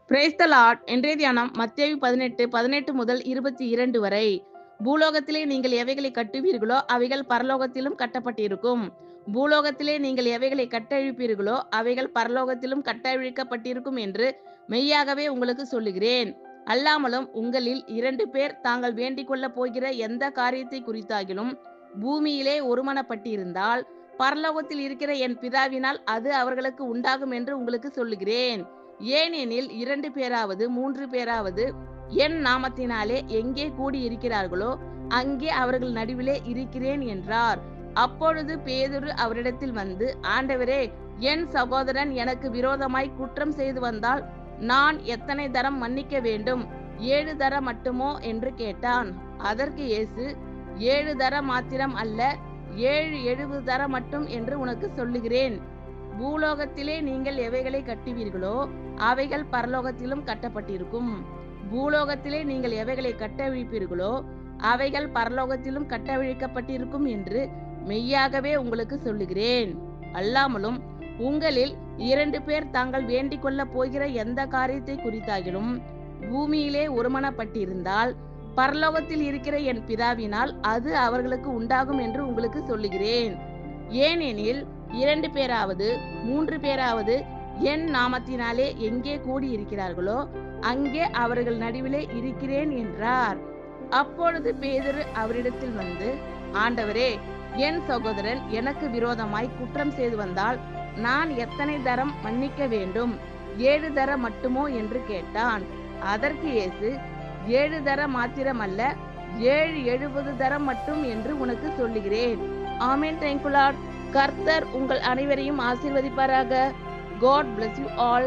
Praise the Lord. இன்றைய தியானம் மத்தேயு 18 முதல் 22 வரை. பூலோகத்திலே நீங்கள் எவைகளை கட்டுவீர்களோ அவைகள் பரலோகத்திலும் கட்டப்பட்டிருக்கும். பூலோகத்திலே நீங்கள் எவைகளை கட்டழிப்பீர்களோ அவைகள் பரலோகத்திலும் கட்டழிக்கப்பட்டிருக்கும் என்று மெய்யாகவே உங்களுக்கு சொல்லுகிறேன். அல்லாமலும் உங்களில் 2 பேர் தாங்கள் வேண்டிக் கொள்ள போகிற எந்த காரியத்தை குறித்தாகிலும் பூமியிலே ஒருமனப்பட்டிருந்தால் பரலோகத்தில் இருக்கிற என் பிதாவினால் அது அவர்களுக்கு உண்டாகும் என்று உங்களுக்கு சொல்லுகிறேன். ஏனெனில் 2 பேராவது 3 பேராவது என் நாமத்தினாலே எங்கே கூடி இருக்கிறார்களோ அங்கே அவர்கள் நடுவிலே இருக்கிறேன் என்றார். அப்பொழுது பேதுரு அவரிடத்தில் வந்து, ஆண்டவரே, என் சகோதரன் எனக்கு விரோதமாய் குற்றம் செய்து வந்தால் நான் எத்தனை தரம் மன்னிக்க வேண்டும்? 7 தரம் மட்டுமோ என்று கேட்டான். அதற்கு இயேசு, 7 தரம் மாத்திரம் அல்ல, 7 தரம் மட்டும் என்று உனக்கு சொல்லுகிறேன். பூலோகத்திலே நீங்கள் எவைகளை கட்டுவீர்களோ அவைகள் பரலோகத்திலும் கட்டப்பட்டிருக்கும். பூலோகத்திலே நீங்கள் எவைகளை கட்டவிழ்ப்பீர்களோ அவைகள் பரலோகத்திலும் கட்டவிழ்க்கப்பட்டிருக்கும் என்று மெய்யாகவே உங்களுக்கு சொல்லுகிறேன். அல்லாமலும் உங்களில் 2 பேர் தாங்கள் வேண்டிக் கொள்ள போகிற எந்த காரியத்தை குறித்தாகிலும் பூமியிலே ஒருமனப்பட்டிருந்தால் பரலோகத்தில் இருக்கிற என் பிதாவினால் அது அவர்களுக்கு உண்டாகும் என்று உங்களுக்கு சொல்லுகிறேன். ஏனெனில் 2 பேராவது 3 பேராவது என் நாமத்தினாலே எங்கே கூடி இருக்கிறார்களோ அங்கே அவர்கள் நடுவிலே இருக்கிறேன் என்றார். அப்பொழுது பேதுரு அவரிடத்தில் வந்து, ஆண்டவரே, என் சகோதரன் எனக்கு விரோதமாய் குற்றம் செய்து வந்தால் நான் எத்தனை தரம் மன்னிக்க வேண்டும்? 7 தரம் மட்டுமோ என்று கேட்டான். அதற்கு இயேசு, 7 தரம் மாத்திரமல்ல, 70 தரம் மட்டும் என்று உனக்கு சொல்லுகிறேன். ஆமென். Thank you Lord. கர்த்தர் உங்கள் அனைவரையும் ஆசீர்வதிப்பாராக. God bless you all.